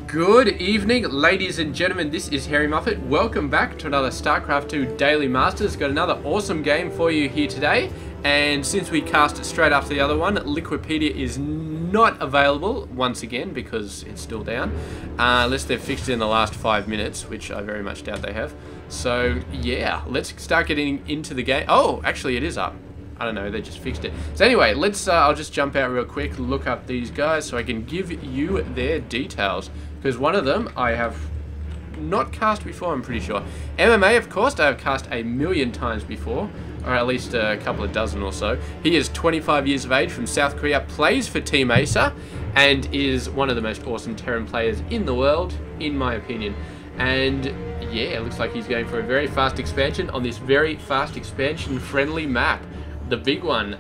Good evening, ladies and gentlemen. This is Harry Muffet. Welcome back to another Starcraft 2 Daily Masters. Got another awesome game for you here today. And since we cast it straight after the other one, Liquipedia is not available once again because it's still down. Unless they've fixed it in the last 5 minutes, which I very much doubt they have. So yeah, let's start getting into the game. Oh, actually it is up. I don't know, they just fixed it. So anyway, let's, I'll just jump out real quick, look up these guys so I can give you their details. Because one of them I have not cast before, I'm pretty sure. MMA, of course, I have cast a million times before. Or at least a couple of dozen or so. He is 25 years of age from South Korea, plays for Team Acer, and is one of the most awesome Terran players in the world, in my opinion. And yeah, it looks like he's going for a very fast expansion on this very fast expansion friendly map. The big one,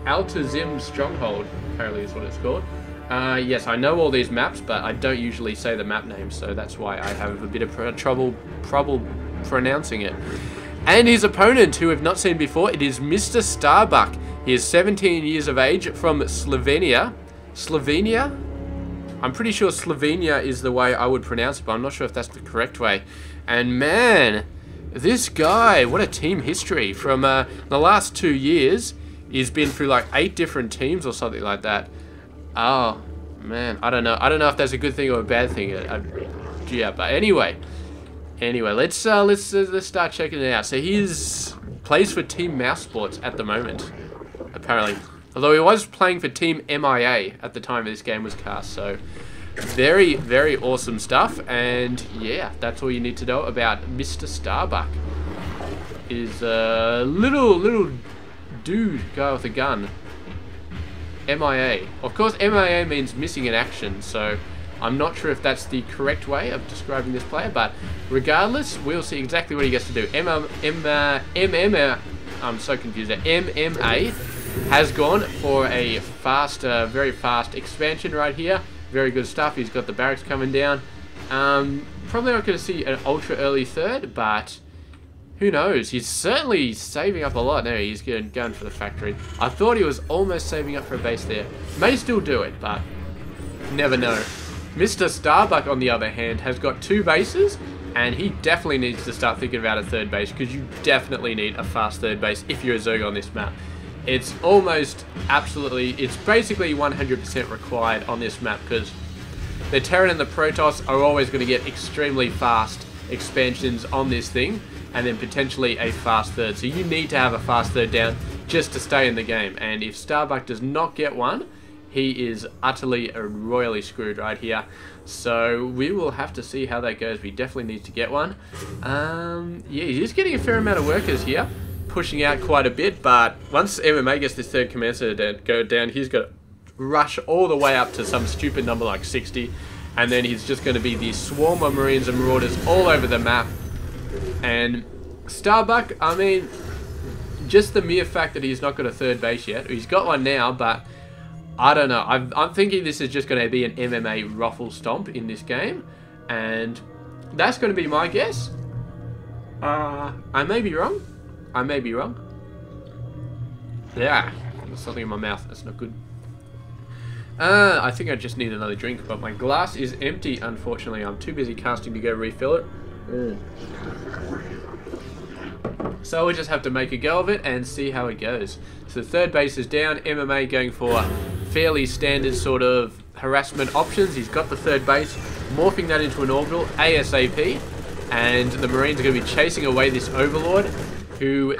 Altazim Stronghold, apparently is what it's called. Yes, I know all these maps, but I don't usually say the map names, so that's why I have a bit of trouble pronouncing it. And his opponent, who we've not seen before, it is Mr. Starbuck. He is 17 years of age from Slovenia. Slovenia? I'm pretty sure Slovenia is the way I would pronounce it, but I'm not sure if that's the correct way. And man, this guy, what a team history. From the last 2 years, he's been through like 8 different teams or something like that. Oh, man, I don't know. I don't know if that's a good thing or a bad thing. Yeah, but anyway, let's start checking it out. So he's plays for Team Mouse Sports at the moment, apparently. Although he was playing for Team MIA at the time this game was cast. So very, very awesome stuff. And yeah, that's all you need to know about Mr. Starbuck. Is a little dude guy with a gun. MIA. Of course, MIA means missing in action, so I'm not sure if that's the correct way of describing this player, but regardless, we'll see exactly what he gets to do. I'm so confused there. MMA has gone for a fast, very fast expansion right here. Very good stuff. He's got the barracks coming down. Probably not going to see an ultra early third, but who knows? He's certainly saving up a lot. Now he's going for the factory. I thought he was almost saving up for a base there. May still do it, but never know. Mr. Starbuck, on the other hand, has got 2 bases, and he definitely needs to start thinking about a 3rd base, because you definitely need a fast 3rd base if you're a Zerg on this map. It's almost absolutely, it's basically 100% required on this map, because the Terran and the Protoss are always going to get extremely fast expansions on this thing, and then potentially a fast 3rd. So you need to have a fast 3rd down just to stay in the game. And if Starbuck does not get one, he is utterly royally screwed right here. So we will have to see how that goes. We definitely need to get one. Yeah, he's getting a fair amount of workers here, pushing out quite a bit. But once MMA gets this 3rd command center to go down, he's got to rush all the way up to some stupid number like 60. And then he's just going to be the swarm of Marines and Marauders all over the map. And Starbuck, I mean, just the mere fact that he's not got a 3rd base yet. He's got one now, but I don't know. I'm thinking this is just going to be an MMA ruffle stomp in this game. And that's going to be my guess. I may be wrong. I may be wrong. Yeah, there's something in my mouth. That's not good. I think I just need another drink, but my glass is empty, unfortunately. I'm too busy casting to go refill it. So we'll just have to make a go of it and see how it goes. So the 3rd base is down. MMA going for fairly standard sort of harassment options. He's got the 3rd base, morphing that into an orbital ASAP, and the Marines are going to be chasing away this Overlord, who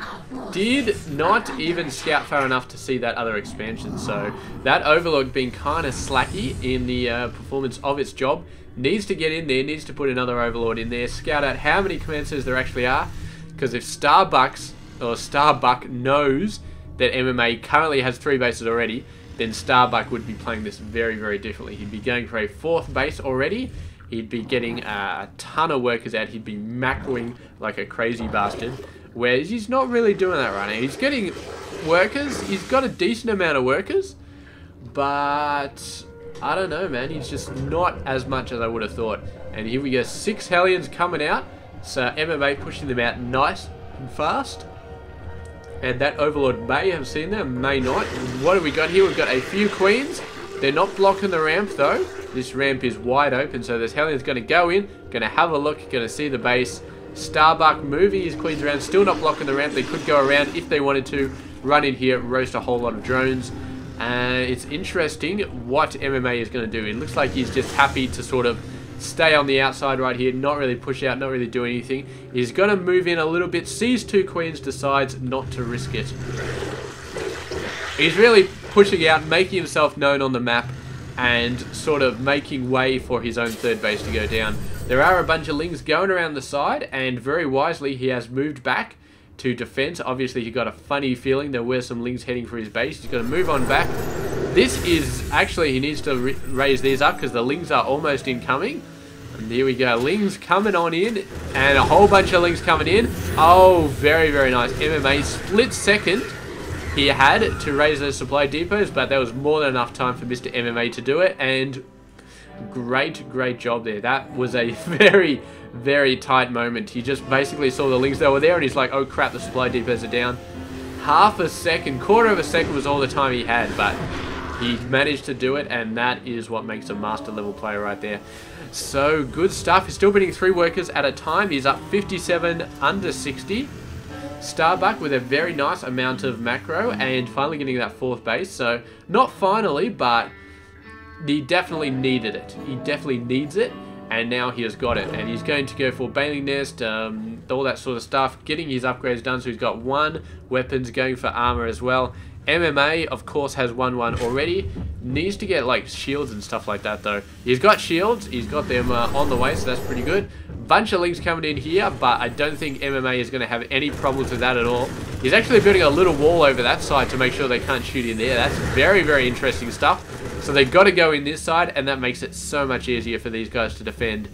did not even scout far enough to see that other expansion. So that Overlord being kind of slacky in the performance of its job, needs to get in there, needs to put another Overlord in there, scout out how many command centers there actually are, because if Starbuck knows that MMA currently has 3 bases already, then Starbuck would be playing this very, very differently. He'd be going for a 4th base already. He'd be getting a ton of workers out. He'd be macroing like a crazy bastard. Whereas he's not really doing that right now. He's getting workers. He's got a decent amount of workers. But I don't know, man. He's just not as much as I would have thought. And here we go. 6 Hellions coming out. So MMA pushing them out nice and fast. And that Overlord may have seen them, may not. What have we got here? We've got a few Queens. They're not blocking the ramp though. This ramp is wide open, so this Hellions going to go in, going to have a look, going to see the base. Starbuck moving his queens around, still not blocking the ramp. They could go around if they wanted to, run in here, roast a whole lot of drones. It's interesting what MMA is going to do. It looks like he's just happy to sort of stay on the outside right here, not really push out, not really do anything. He's going to move in a little bit, sees two queens, decides not to risk it. He's really pushing out, making himself known on the map, and sort of making way for his own third base to go down. There are a bunch of lings going around the side, and very wisely he has moved back to defense. Obviously he got a funny feeling there were some lings heading for his base. He's going to move on back. This is actually, he needs to raise these up because the lings are almost incoming. And here we go, lings coming on in, and a whole bunch of lings coming in. Oh, very, very nice. MMA split second he had to raise those supply depots, but there was more than enough time for Mr. MMA to do it, and great job there. That was a very, very tight moment. He just basically saw the lings that were there, and he's like, oh crap, the supply depots are down. Half a second, quarter of a second was all the time he had, but he managed to do it, and that is what makes a master level player right there. So good stuff. He's still beating 3 workers at a time. He's up 57 under 60. Starbuck with a very nice amount of macro and finally getting that 4th base. So not finally, but he definitely needed it. He definitely needs it, and now he has got it. And he's going to go for Baling Nest, all that sort of stuff, getting his upgrades done. So he's got 1 weapons, going for armor as well. MMA, of course, has 1 already. Needs to get, like, shields and stuff like that, though. He's got shields. He's got them on the way, so that's pretty good. Bunch of lings coming in here, but I don't think MMA is going to have any problems with that at all. He's actually building a little wall over that side to make sure they can't shoot in there. That's very, very interesting stuff. So they've got to go in this side, and that makes it so much easier for these guys to defend.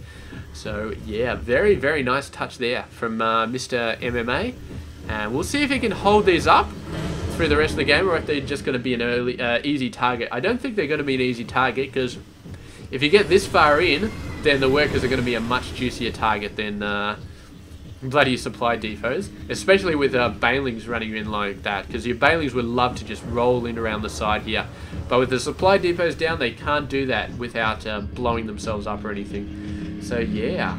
So, yeah, very, very nice touch there from Mr. MMA. And we'll see if he can hold these up through the rest of the game, or if they're just going to be an early easy target. I don't think they're going to be an easy target, because if you get this far in, then the workers are going to be a much juicier target than bloody supply depots, especially with Balings running in like that, because your Balings would love to just roll in around the side here, but with the supply depots down, they can't do that without blowing themselves up or anything. So yeah,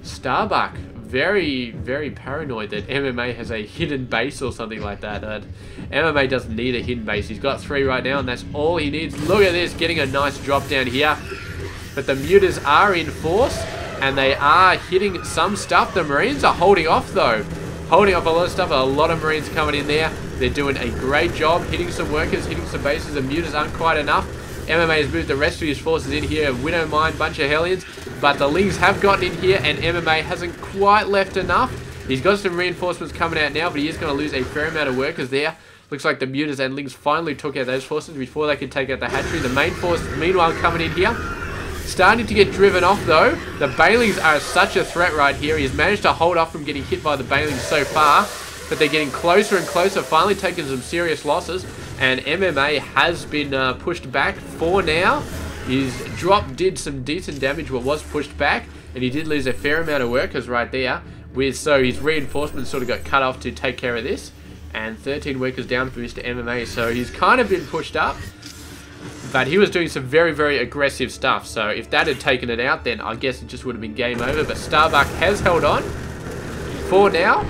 Starbuck very, very paranoid that MMA has a hidden base or something like that. MMA doesn't need a hidden base. He's got 3 right now, and that's all he needs. Look at this, getting a nice drop down here. But the mutas are in force, and they are hitting some stuff. The Marines are holding off, though. Holding off a lot of stuff. A lot of Marines coming in there. They're doing a great job, hitting some workers, hitting some bases. The mutas aren't quite enough. MMA has moved the rest of his forces in here. Widow Mine, bunch of Hellions. But the lings have gotten in here, and MMA hasn't quite left enough. He's got some reinforcements coming out now, but he is going to lose a fair amount of workers there. Looks like the mutas and lings finally took out those forces before they could take out the hatchery. The main force, meanwhile, coming in here. Starting to get driven off, though. The Balings are such a threat right here. He's managed to hold off from getting hit by the Balings so far, but they're getting closer and closer, finally taking some serious losses. And MMA has been pushed back for now. His drop did some decent damage, but was pushed back, and he did lose a fair amount of workers right there. So his reinforcements sort of got cut off to take care of this, and 13 workers down for Mr. MMA. So he's kind of been pushed up, but he was doing some very, very aggressive stuff. So if that had taken it out, then I guess it just would have been game over. But Starbuck has held on for now.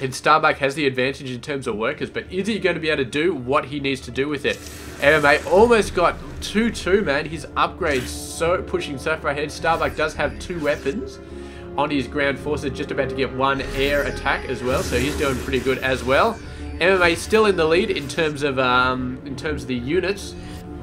And Starbuck has the advantage in terms of workers, but is he going to be able to do what he needs to do with it? MMA almost got 2-2, man. His upgrades so pushing so far ahead. Starbuck does have 2 weapons on his ground forces, just about to get 1 air attack as well, so he's doing pretty good as well. MMA still in the lead in terms of the units,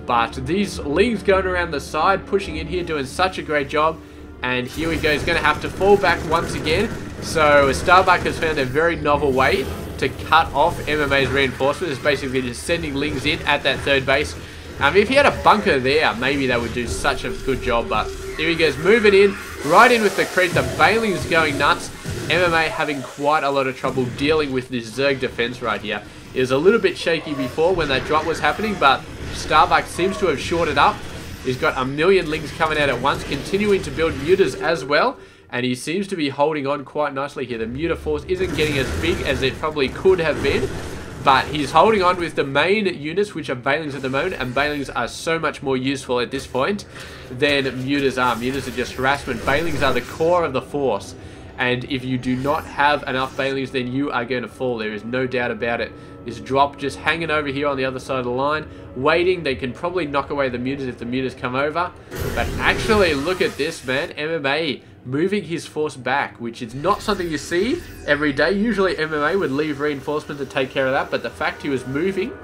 but these lings going around the side, pushing in here, doing such a great job. And here we go, he's going to have to fall back once again. So Starbuck has found a very novel way to cut off MMA's reinforcements. It's basically just sending lings in at that 3rd base. If he had a bunker there, maybe that would do such a good job. But here he goes, moving in, right in with the creep. The Baling's going nuts. MMA having quite a lot of trouble dealing with this Zerg defense right here. It was a little bit shaky before when that drop was happening, but Starbuck seems to have shorted up. He's got a million lings coming out at once, continuing to build mutas as well, and he seems to be holding on quite nicely here. The muta force isn't getting as big as it probably could have been, But he's holding on with the main units, which are Bailings at the moment, and Bailings are so much more useful at this point than Mutas are. Mutas are just harassment. Bailings are the core of the force. And if you do not have enough Bailings, then you are going to fall. There is no doubt about it. This drop just hanging over here on the other side of the line, waiting. They can probably knock away the Mutas if the Mutas come over. But actually, look at this, man. MMA moving his force back, which is not something you see every day. Usually MMA would leave reinforcement to take care of that, but the fact he was moving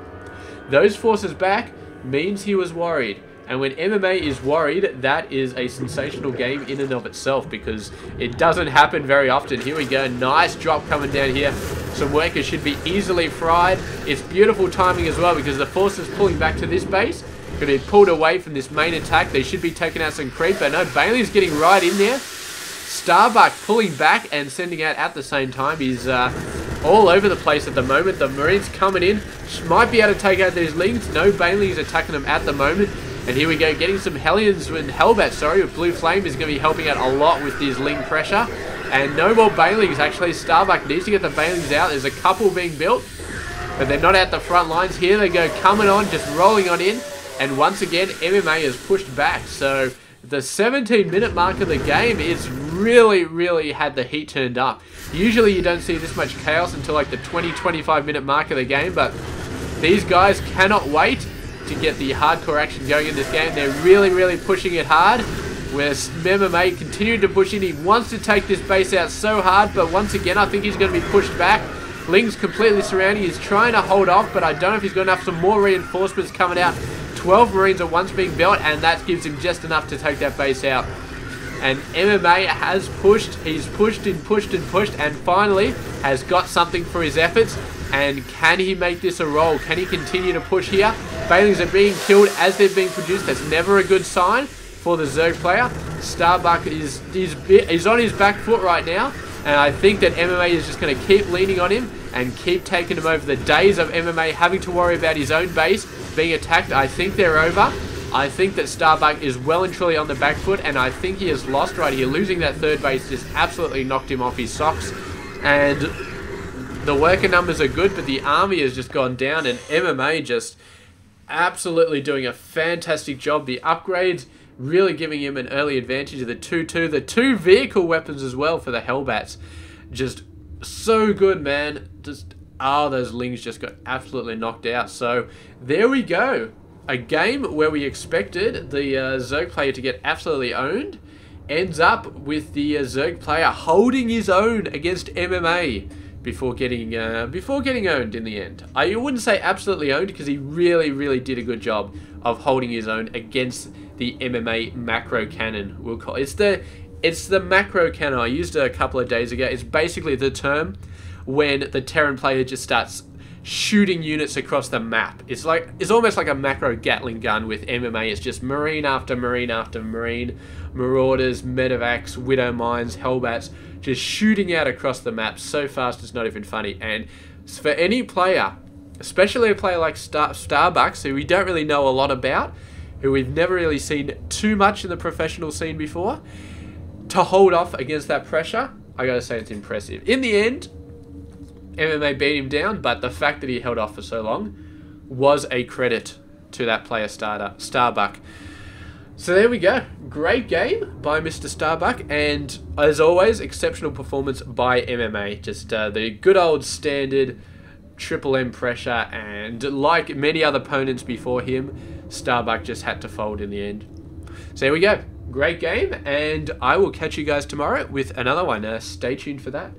those forces back means he was worried. And when MMA is worried, that is a sensational game in and of itself, because it doesn't happen very often. Here we go. Nice drop coming down here. Some workers should be easily fried. It's beautiful timing as well, because the forces pulling back to this base going to be pulled away from this main attack. They should be taking out some creep, but no, Bailey's getting right in there. Starbuck pulling back and sending out at the same time. He's all over the place at the moment. The Marines coming in. Might be able to take out these Lings. No, Bailey's attacking them at the moment. And here we go, getting some Hellions and Hellbats, sorry, with Blue Flame is going to be helping out a lot with this Ling pressure. And no more Bailings, actually. Starbuck needs to get the Bailings out. There's a couple being built, but they're not at the front lines. Here they go, coming on, just rolling on in. And once again, MMA is pushed back. So the 17-minute mark of the game is really had the heat turned up. Usually you don't see this much chaos until like the 20-25 minute mark of the game, but these guys cannot wait to get the hardcore action going in this game. They're really pushing it hard, whereas MMA continuing to push in. He wants to take this base out so hard, but once again I think he's going to be pushed back. Ling's completely surrounding. He's trying to hold off, but I don't know if he's going to have some more reinforcements coming out. 12 Marines at once being built, and that gives him just enough to take that base out. And MMA has pushed. He's pushed and pushed and finally has got something for his efforts. And can he make this a roll? Can he continue to push here? Bailings are being killed as they're being produced. That's never a good sign for the Zerg player. Starbuck is on his back foot right now. And I think that MMA is just going to keep leaning on him and keep taking him over. The days of MMA having to worry about his own base being attacked, I think they're over. I think that Starbuck is well and truly on the back foot, and I think he has lost right here. Losing that third base just absolutely knocked him off his socks. And the worker numbers are good, but the army has just gone down, and MMA just absolutely doing a fantastic job. The upgrades really giving him an early advantage of the 2-2. The 2 vehicle weapons as well for the Hellbats. Just so good, man. Just, those Lings just got absolutely knocked out. So there we go. A game where we expected the Zerg player to get absolutely owned ends up with the Zerg player holding his own against MMA before getting owned in the end. I wouldn't say absolutely owned, because he really did a good job of holding his own against the MMA macro cannon. We'll call it. It's the macro cannon. I used it a couple of days ago. It's basically the term when the Terran player just starts shooting units across the map. It's almost like a macro Gatling gun with MMA. It's just Marine after Marine after Marine, Marauders, Medevacs, Widow Mines, Hellbats, just shooting out across the map so fast it's not even funny. And for any player, especially a player like Starbuck, who we don't really know a lot about, who we've never really seen too much in the professional scene before, to hold off against that pressure, I gotta say it's impressive. In the end, MMA beat him down, but the fact that he held off for so long was a credit to that player Starbuck. So there we go. Great game by Mr. Starbuck, and as always, exceptional performance by MMA. Just the good old standard triple M pressure, and like many other opponents before him, Starbuck just had to fold in the end. So there we go. Great game, and I will catch you guys tomorrow with another one. Stay tuned for that.